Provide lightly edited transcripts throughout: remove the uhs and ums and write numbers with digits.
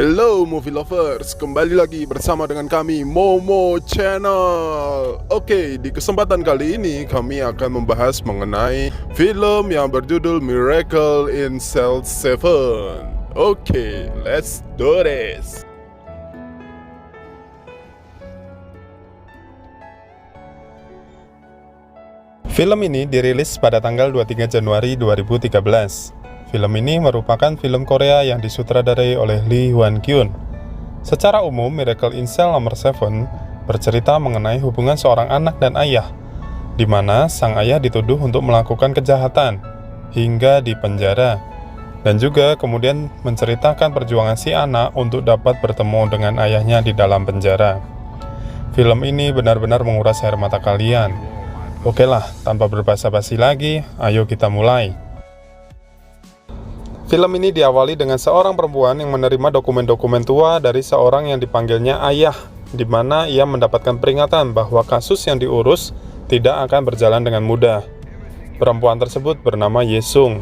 Hello movie lovers, kembali lagi bersama dengan kami Momo Channel. Oke, di kesempatan kali ini kami akan membahas mengenai film yang berjudul Miracle in Cell 7. Oke, let's do this. Film ini dirilis pada tanggal 23 Januari 2013. Film ini merupakan film Korea yang disutradarai oleh Lee Hwan-kyun. Secara umum, Miracle in Cell nomor 7 bercerita mengenai hubungan seorang anak dan ayah, di mana sang ayah dituduh untuk melakukan kejahatan hingga dipenjara, dan juga kemudian menceritakan perjuangan si anak untuk dapat bertemu dengan ayahnya di dalam penjara. Film ini benar-benar menguras air mata kalian. Oke lah, tanpa berbasa-basi lagi, ayo kita mulai. Film ini diawali dengan seorang perempuan yang menerima dokumen-dokumen tua dari seorang yang dipanggilnya ayah, di mana ia mendapatkan peringatan bahwa kasus yang diurus tidak akan berjalan dengan mudah. Perempuan tersebut bernama Yesung.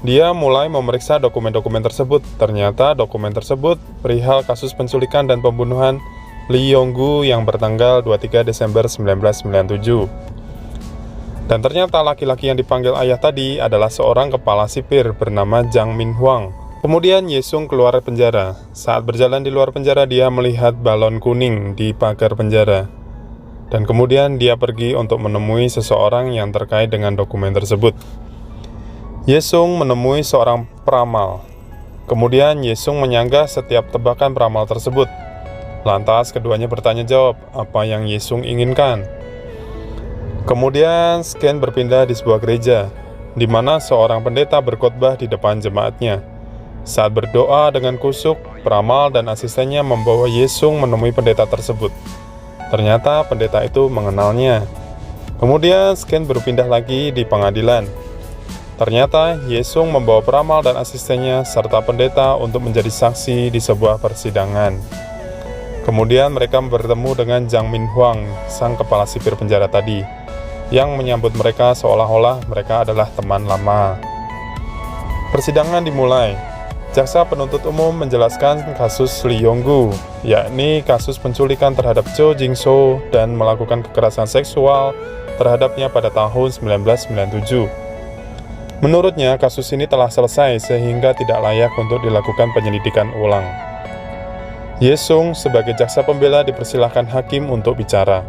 Dia mulai memeriksa dokumen-dokumen tersebut. Ternyata dokumen tersebut perihal kasus penculikan dan pembunuhan Lee Yong-gu yang bertanggal 23 Desember 1997. Dan ternyata laki-laki yang dipanggil ayah tadi adalah seorang kepala sipir bernama Jang Min-hwang. Kemudian Yesung keluar penjara. Saat berjalan di luar penjara, dia melihat balon kuning di pagar penjara. Dan kemudian dia pergi untuk menemui seseorang yang terkait dengan dokumen tersebut. Yesung menemui seorang peramal. Kemudian Yesung menyanggah setiap tebakan peramal tersebut. Lantas keduanya bertanya jawab apa yang Yesung inginkan. Kemudian scan berpindah di sebuah gereja, di mana seorang pendeta berkhotbah di depan jemaatnya. Saat berdoa dengan kusuk, peramal dan asistennya membawa Yesung menemui pendeta tersebut. Ternyata pendeta itu mengenalnya. Kemudian scan berpindah lagi di pengadilan. Ternyata Yesung membawa peramal dan asistennya serta pendeta untuk menjadi saksi di sebuah persidangan. Kemudian mereka bertemu dengan Jang Min-hwang, sang kepala sipir penjara tadi, yang menyambut mereka seolah-olah mereka adalah teman lama. Persidangan dimulai. Jaksa penuntut umum menjelaskan kasus Lee Yong-gu, yakni kasus penculikan terhadap Cho Jing-so dan melakukan kekerasan seksual terhadapnya pada tahun 1997. Menurutnya, kasus ini telah selesai sehingga tidak layak untuk dilakukan penyelidikan ulang. Yesung sebagai jaksa pembela dipersilahkan hakim untuk bicara.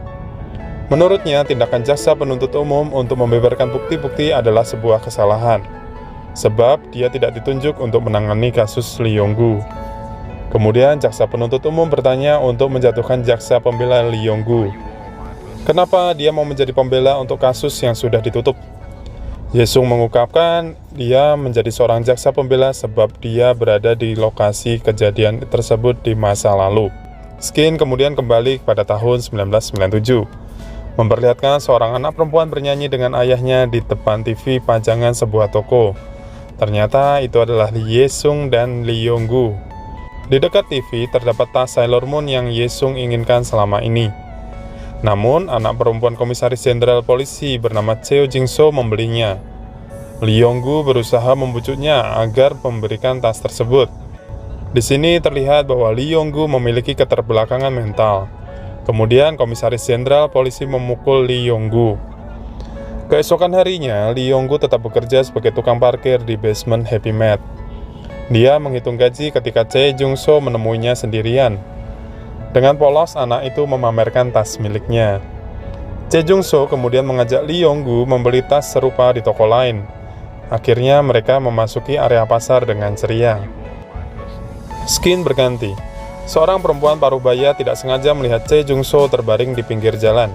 Menurutnya, tindakan jaksa penuntut umum untuk membeberkan bukti-bukti adalah sebuah kesalahan, sebab dia tidak ditunjuk untuk menangani kasus Lee Yong-gu. Kemudian, jaksa penuntut umum bertanya untuk menjatuhkan jaksa pembela Lee Yong-gu. Kenapa dia mau menjadi pembela untuk kasus yang sudah ditutup? Yesung mengungkapkan dia menjadi seorang jaksa pembela sebab dia berada di lokasi kejadian tersebut di masa lalu. Skin kemudian kembali pada tahun 1997. Memperlihatkan seorang anak perempuan bernyanyi dengan ayahnya di depan TV pajangan sebuah toko. Ternyata itu adalah Yesung dan Lee Yong-gu. Di dekat TV terdapat tas Sailor Moon yang Yesung inginkan selama ini. Namun, anak perempuan komisaris jenderal polisi bernama Cheo Jing-so membelinya. Lee Yong-gu berusaha membujuknya agar memberikan tas tersebut. Di sini terlihat bahwa Lee Yong-gu memiliki keterbelakangan mental. Kemudian komisaris jenderal polisi memukul Lee Yong-gu. Keesokan harinya, Lee Yong-gu tetap bekerja sebagai tukang parkir di basement Happy Mart. Dia menghitung gaji ketika Chae Jung-so menemuinya sendirian. Dengan polos, anak itu memamerkan tas miliknya. Chae Jung-so kemudian mengajak Lee Yong-gu membeli tas serupa di toko lain. Akhirnya mereka memasuki area pasar dengan ceria. Skin berganti. Seorang perempuan paruh baya tidak sengaja melihat Chae Jung-so terbaring di pinggir jalan.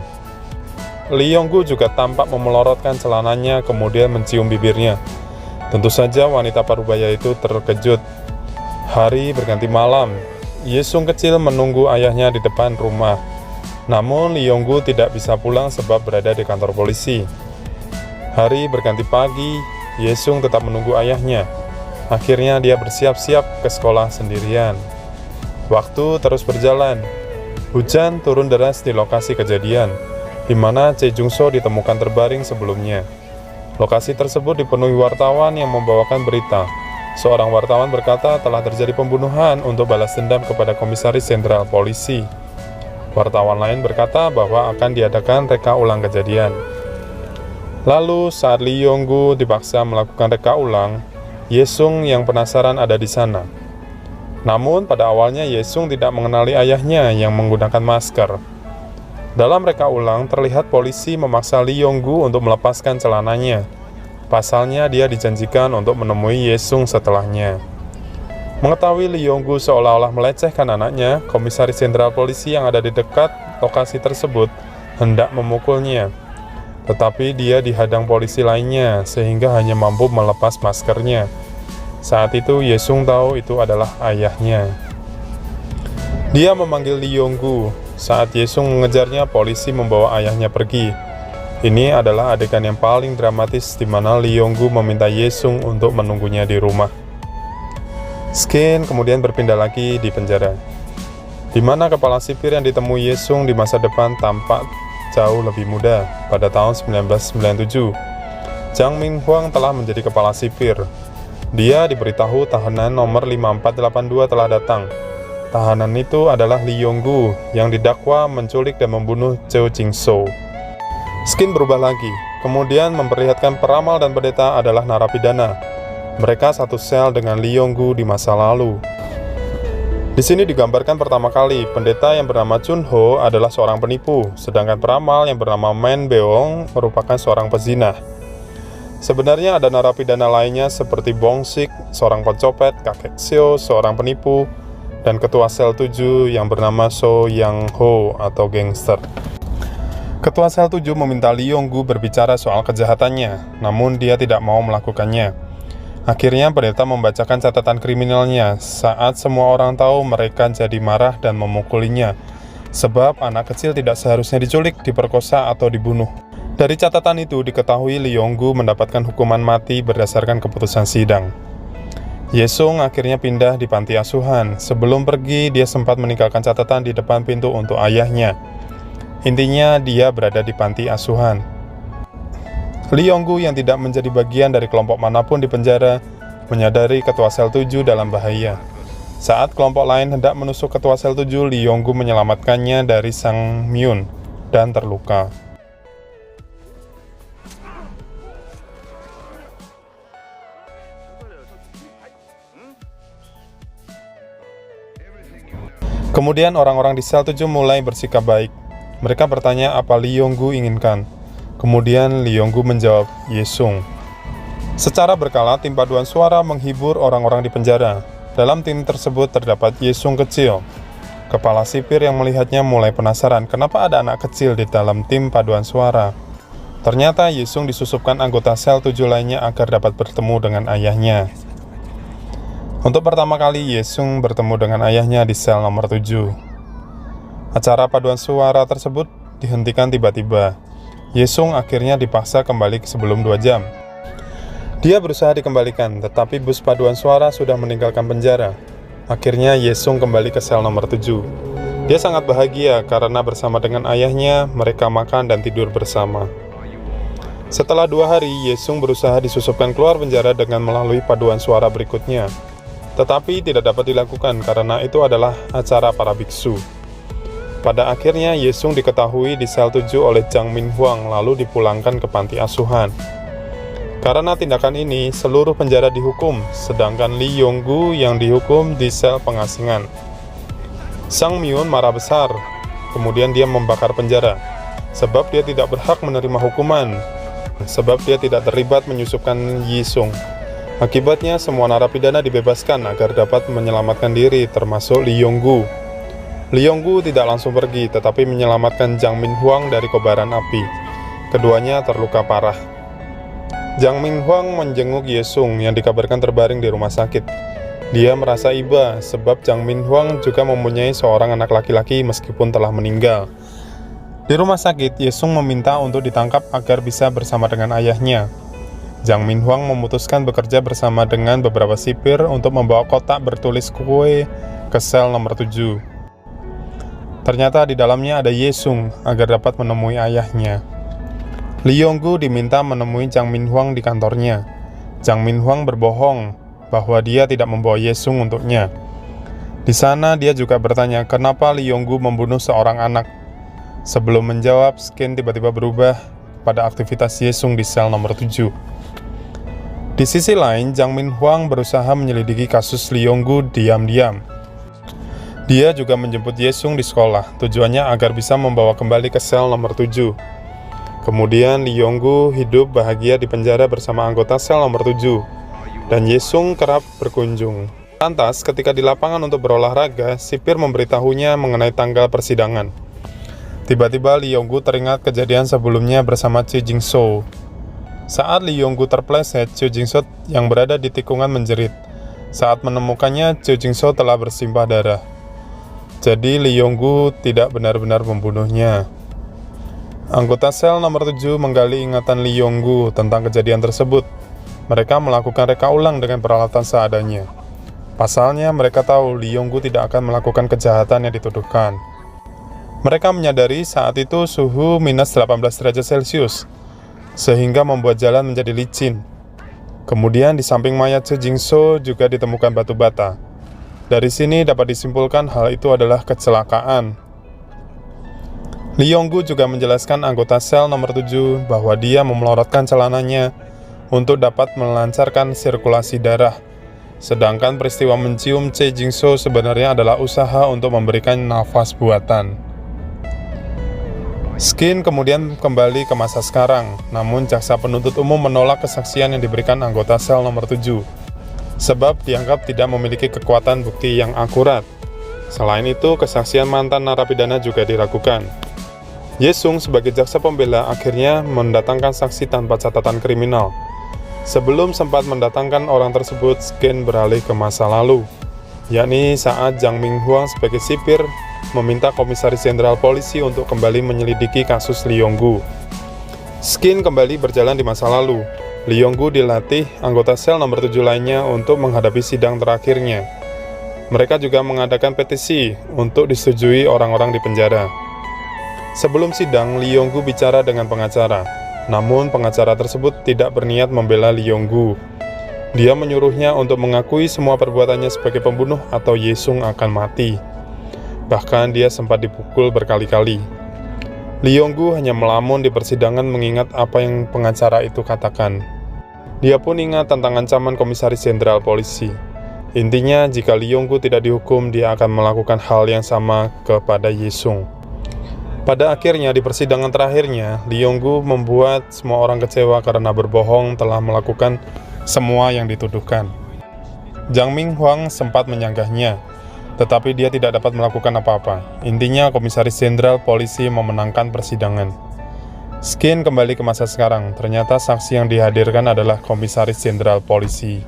Lee Yong-gu juga tampak memelorotkan celananya kemudian mencium bibirnya. Tentu saja wanita paruh baya itu terkejut. Hari berganti malam. Yesung kecil menunggu ayahnya di depan rumah. Namun Lee Yong-gu tidak bisa pulang sebab berada di kantor polisi. Hari berganti pagi. Yesung tetap menunggu ayahnya. Akhirnya dia bersiap-siap ke sekolah sendirian. Waktu terus berjalan. Hujan turun deras di lokasi kejadian, di mana Chae Jung-so ditemukan terbaring sebelumnya. Lokasi tersebut dipenuhi wartawan yang membawakan berita. Seorang wartawan berkata telah terjadi pembunuhan untuk balas dendam kepada Komisaris Jenderal Polisi. Wartawan lain berkata bahwa akan diadakan reka ulang kejadian. Lalu saat Lee Yong-gu dipaksa melakukan reka ulang, Ye Sung yang penasaran ada di sana. Namun pada awalnya Ye Sung tidak mengenali ayahnya yang menggunakan masker. Dalam reka ulang terlihat polisi memaksa Lee Yong-gu untuk melepaskan celananya. Pasalnya dia dijanjikan untuk menemui Ye Sung setelahnya. Mengetahui Lee Yong-gu seolah-olah melecehkan anaknya, Komisaris Jenderal Polisi yang ada di dekat lokasi tersebut hendak memukulnya. Tetapi dia dihadang polisi lainnya sehingga hanya mampu melepas maskernya. Saat itu Ye Sung tahu itu adalah ayahnya. Dia memanggil Lee Yong-gu. Saat Ye Sung mengejarnya, polisi membawa ayahnya pergi. Ini adalah adegan yang paling dramatis di mana Lee Yong-gu meminta Ye Sung untuk menunggunya di rumah. Skin kemudian berpindah lagi di penjara, di mana kepala sipir yang ditemui Ye Sung di masa depan tampak jauh lebih muda. Pada tahun 1997, Jang Min-hwang telah menjadi kepala sipir. Dia diberitahu tahanan nomor 5482 telah datang. Tahanan itu adalah Lee Yong-gu yang didakwa menculik dan membunuh Cho Jing-so. Skin berubah lagi, kemudian memperlihatkan peramal dan pendeta adalah narapidana. Mereka satu sel dengan Lee Yong-gu di masa lalu. Di sini digambarkan pertama kali, pendeta yang bernama Chun Ho adalah seorang penipu, sedangkan peramal yang bernama Man Beong merupakan seorang pezinah. Sebenarnya ada narapidana lainnya seperti Bong Sik, seorang pencopet, Kakek Seo, seorang penipu, dan ketua sel 7 yang bernama So Yang Ho atau gangster. Ketua sel 7 meminta Lee Yong-gu berbicara soal kejahatannya, namun dia tidak mau melakukannya. Akhirnya pendeta membacakan catatan kriminalnya. Saat semua orang tahu, mereka jadi marah dan memukulinya, sebab anak kecil tidak seharusnya diculik, diperkosa, atau dibunuh. Dari catatan itu diketahui Lee Yong-gu mendapatkan hukuman mati berdasarkan keputusan sidang. Ye Sung akhirnya pindah di panti asuhan. Sebelum pergi, dia sempat meninggalkan catatan di depan pintu untuk ayahnya. Intinya, dia berada di panti asuhan. Lee Yong-gu yang tidak menjadi bagian dari kelompok manapun di penjara, menyadari ketua sel 7 dalam bahaya. Saat kelompok lain hendak menusuk ketua sel 7, Lee Yong-gu menyelamatkannya dari Sang Myun dan terluka. Kemudian orang-orang di sel 7 mulai bersikap baik. Mereka bertanya apa Lee Yong-gu inginkan. Kemudian Lee Yong-gu menjawab, Ye Sung. Secara berkala, tim paduan suara menghibur orang-orang di penjara. Dalam tim tersebut terdapat Ye Sung kecil. Kepala sipir yang melihatnya mulai penasaran kenapa ada anak kecil di dalam tim paduan suara. Ternyata Ye Sung disusupkan anggota sel 7 lainnya agar dapat bertemu dengan ayahnya. Untuk pertama kali, Ye Sung bertemu dengan ayahnya di sel nomor 7. Acara paduan suara tersebut dihentikan tiba-tiba. Ye Sung akhirnya dipaksa kembali sebelum 2 jam. Dia berusaha dikembalikan, tetapi bus paduan suara sudah meninggalkan penjara. Akhirnya Ye Sung kembali ke sel nomor 7. Dia sangat bahagia karena bersama dengan ayahnya, mereka makan dan tidur bersama. Setelah 2 hari, Ye Sung berusaha disusupkan keluar penjara dengan melalui paduan suara berikutnya. Tetapi tidak dapat dilakukan karena itu adalah acara para biksu. Pada akhirnya Ye Sung diketahui di sel 7 oleh Jang Min-hwang lalu dipulangkan ke panti asuhan. Karena tindakan ini, seluruh penjara dihukum, sedangkan Lee Yong-gu yang dihukum di sel pengasingan. Sang Myun marah besar, kemudian dia membakar penjara, sebab dia tidak berhak menerima hukuman, sebab dia tidak terlibat menyusupkan Ye Sung. Akibatnya, semua narapidana dibebaskan agar dapat menyelamatkan diri, termasuk Lee Yong-gu. Lee Yong-gu tidak langsung pergi, tetapi menyelamatkan Jang Min-hwang dari kobaran api. Keduanya terluka parah. Jang Min-hwang menjenguk Ye Sung yang dikabarkan terbaring di rumah sakit. Dia merasa iba, sebab Jang Min-hwang juga mempunyai seorang anak laki-laki meskipun telah meninggal. Di rumah sakit, Ye Sung meminta untuk ditangkap agar bisa bersama dengan ayahnya. Jang Min-hwang memutuskan bekerja bersama dengan beberapa sipir untuk membawa kotak bertulis kue ke sel nomor 7. Ternyata di dalamnya ada Ye Sung agar dapat menemui ayahnya. Lee Yong-gu diminta menemui Jang Min-hwang di kantornya. Jang Min-hwang berbohong bahwa dia tidak membawa Yesung untuknya. Di sana dia juga bertanya kenapa Lee Yong-gu membunuh seorang anak. Sebelum menjawab, Skin tiba-tiba berubah pada aktivitas Yesung di sel nomor 7. Di sisi lain, Jang Min-hwang berusaha menyelidiki kasus Lee Yong-gu diam-diam. Dia juga menjemput Yesung di sekolah, tujuannya agar bisa membawa kembali ke sel nomor 7. Kemudian Lee Yong-gu hidup bahagia di penjara bersama anggota sel nomor 7, dan Yesung kerap berkunjung. Lantas, ketika di lapangan untuk berolahraga, sipir memberitahunya mengenai tanggal persidangan. Tiba-tiba Lee Yong-gu teringat kejadian sebelumnya bersama Choi Jin-soo. Saat Lee Yong-gu terpleset, Choi Jin-soo yang berada di tikungan menjerit. Saat menemukannya, Choi Jin-soo telah bersimbah darah. Jadi Lee Yong-gu tidak benar-benar membunuhnya. Anggota sel nomor 7 menggali ingatan Lee Yong-gu tentang kejadian tersebut. Mereka melakukan reka ulang dengan peralatan seadanya. Pasalnya, mereka tahu Lee Yong-gu tidak akan melakukan kejahatan yang dituduhkan. Mereka menyadari saat itu suhu minus 18 derajat Celcius, sehingga membuat jalan menjadi licin. Kemudian di samping mayat Choi Jin-soo juga ditemukan batu bata. Dari sini dapat disimpulkan hal itu adalah kecelakaan. Lee Yong-gu juga menjelaskan anggota sel nomor 7 bahwa dia memelorotkan celananya untuk dapat melancarkan sirkulasi darah. Sedangkan peristiwa mencium Choi Jin-soo sebenarnya adalah usaha untuk memberikan nafas buatan. Skin kemudian kembali ke masa sekarang, namun jaksa penuntut umum menolak kesaksian yang diberikan anggota sel nomor 7, sebab dianggap tidak memiliki kekuatan bukti yang akurat. Selain itu, kesaksian mantan narapidana juga diragukan. Yesung sebagai jaksa pembela akhirnya mendatangkan saksi tanpa catatan kriminal. Sebelum sempat mendatangkan orang tersebut, Skin beralih ke masa lalu, yakni saat Jang Min-hwang sebagai sipir meminta Komisaris Jenderal Polisi untuk kembali menyelidiki kasus Lee Yong-gu. Skin kembali berjalan di masa lalu. Lee Yong-gu dilatih anggota sel nomor 7 lainnya untuk menghadapi sidang terakhirnya. Mereka juga mengadakan petisi untuk disetujui orang-orang di penjara. Sebelum sidang, Lee Yong-gu bicara dengan pengacara. Namun pengacara tersebut tidak berniat membela Lee Yong-gu. Dia menyuruhnya untuk mengakui semua perbuatannya sebagai pembunuh atau Yesung akan mati. Bahkan dia sempat dipukul berkali-kali. Lee Yong-gu hanya melamun di persidangan mengingat apa yang pengacara itu katakan. Dia pun ingat tentang ancaman Komisaris Jenderal Polisi. Intinya, jika Lee Yong-gu tidak dihukum, dia akan melakukan hal yang sama kepada Yesung. Pada akhirnya, di persidangan terakhirnya, Lee Yong-gu membuat semua orang kecewa karena berbohong telah melakukan semua yang dituduhkan. Jang Min-hwang sempat menyanggahnya, tetapi dia tidak dapat melakukan apa-apa. Intinya, Komisaris Jenderal Polisi memenangkan persidangan. Skin kembali ke masa sekarang. Ternyata saksi yang dihadirkan adalah Komisaris Jenderal Polisi.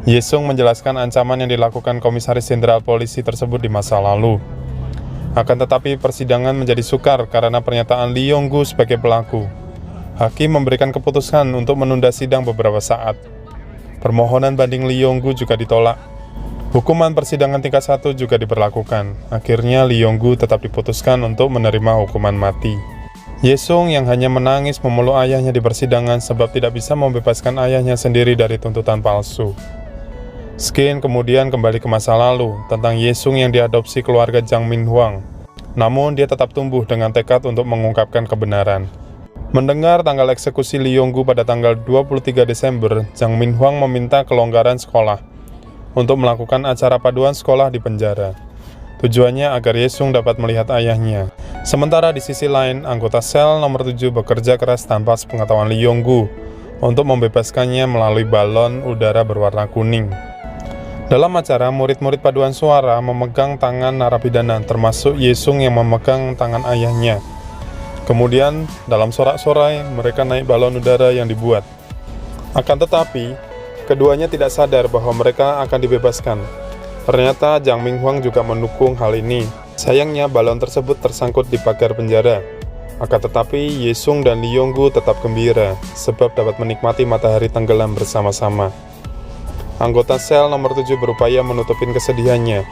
Yesung menjelaskan ancaman yang dilakukan Komisaris Jenderal Polisi tersebut di masa lalu. Akan tetapi persidangan menjadi sukar karena pernyataan Lee Yong-gu sebagai pelaku. Hakim memberikan keputusan untuk menunda sidang beberapa saat. Permohonan banding Lee Yong-gu juga ditolak. Hukuman persidangan tingkat 1 juga diberlakukan. Akhirnya Lee Yong-gu tetap diputuskan untuk menerima hukuman mati. Yesung yang hanya menangis memeluk ayahnya di persidangan sebab tidak bisa membebaskan ayahnya sendiri dari tuntutan palsu. Skin kemudian kembali ke masa lalu tentang Yesung yang diadopsi keluarga Jang Min-hwang. Namun dia tetap tumbuh dengan tekad untuk mengungkapkan kebenaran. Mendengar tanggal eksekusi Lee Yong-gu pada tanggal 23 Desember, Jang Min-hwang meminta kelonggaran sekolah untuk melakukan acara paduan sekolah di penjara. Tujuannya agar Yesung dapat melihat ayahnya. Sementara di sisi lain, anggota sel nomor 7 bekerja keras tanpa sepengetahuan Lee Yong-gu untuk membebaskannya melalui balon udara berwarna kuning. Dalam acara, murid-murid paduan suara memegang tangan narapidana, termasuk Yesung yang memegang tangan ayahnya. Kemudian, dalam sorak-sorai, mereka naik balon udara yang dibuat. Akan tetapi, keduanya tidak sadar bahwa mereka akan dibebaskan. Ternyata Jang Min-hwang juga mendukung hal ini. Sayangnya, balon tersebut tersangkut di pagar penjara. Akan tetapi, Yesung dan Lee Yong-gu tetap gembira, sebab dapat menikmati matahari tenggelam bersama-sama. Anggota sel nomor 7 berupaya menutupin kesedihannya.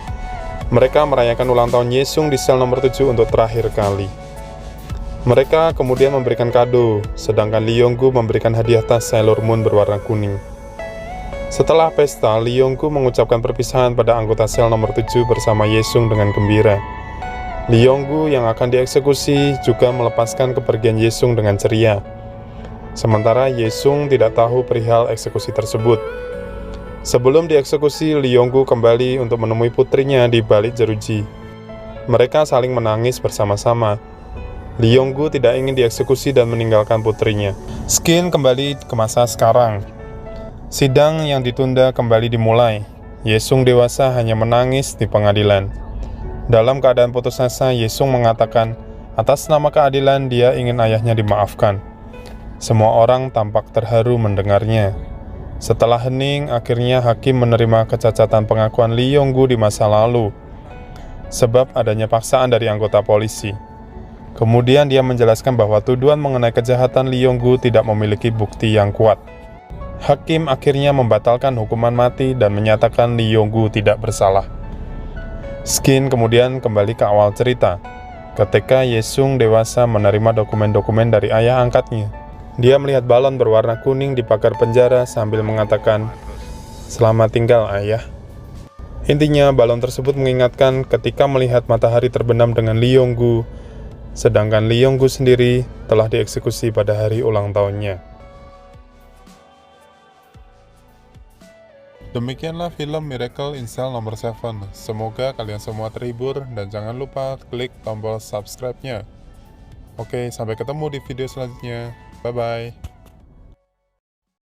Mereka merayakan ulang tahun Yesung di sel nomor 7 untuk terakhir kali. Mereka kemudian memberikan kado, sedangkan Lee Yong-gu memberikan hadiah tas Sailor Moon berwarna kuning. Setelah pesta, Lee Yong-gu mengucapkan perpisahan pada anggota sel nomor 7 bersama Ye-sung dengan gembira. Lee Yong-gu yang akan dieksekusi juga melepaskan kepergian Ye-sung dengan ceria. Sementara Ye-sung tidak tahu perihal eksekusi tersebut. Sebelum dieksekusi, Lee Yong-gu kembali untuk menemui putrinya di balik jeruji. Mereka saling menangis bersama-sama. Lee Yong-gu tidak ingin dieksekusi dan meninggalkan putrinya. Skin kembali ke masa sekarang. Sidang yang ditunda kembali dimulai. Ye-sung dewasa hanya menangis di pengadilan. Dalam keadaan putus asa, Ye-sung mengatakan, atas nama keadilan dia ingin ayahnya dimaafkan. Semua orang tampak terharu mendengarnya. Setelah hening, akhirnya hakim menerima kecacatan pengakuan Lee Yong-gu di masa lalu, sebab adanya paksaan dari anggota polisi. Kemudian dia menjelaskan bahwa tuduhan mengenai kejahatan Lee Yong-gu tidak memiliki bukti yang kuat. Hakim akhirnya membatalkan hukuman mati dan menyatakan Lee Yong-gu tidak bersalah. Skin kemudian kembali ke awal cerita, ketika Ye-sung dewasa menerima dokumen-dokumen dari ayah angkatnya. Dia melihat balon berwarna kuning di pagar penjara sambil mengatakan, "Selamat tinggal, ayah." Intinya, balon tersebut mengingatkan ketika melihat matahari terbenam dengan Lee Yong-gu, sedangkan Lee Yong-gu sendiri telah dieksekusi pada hari ulang tahunnya. Demikianlah film Miracle in Cell nomor 7. Semoga kalian semua terhibur dan jangan lupa klik tombol subscribe-nya. Oke, sampai ketemu di video selanjutnya. Bye-bye.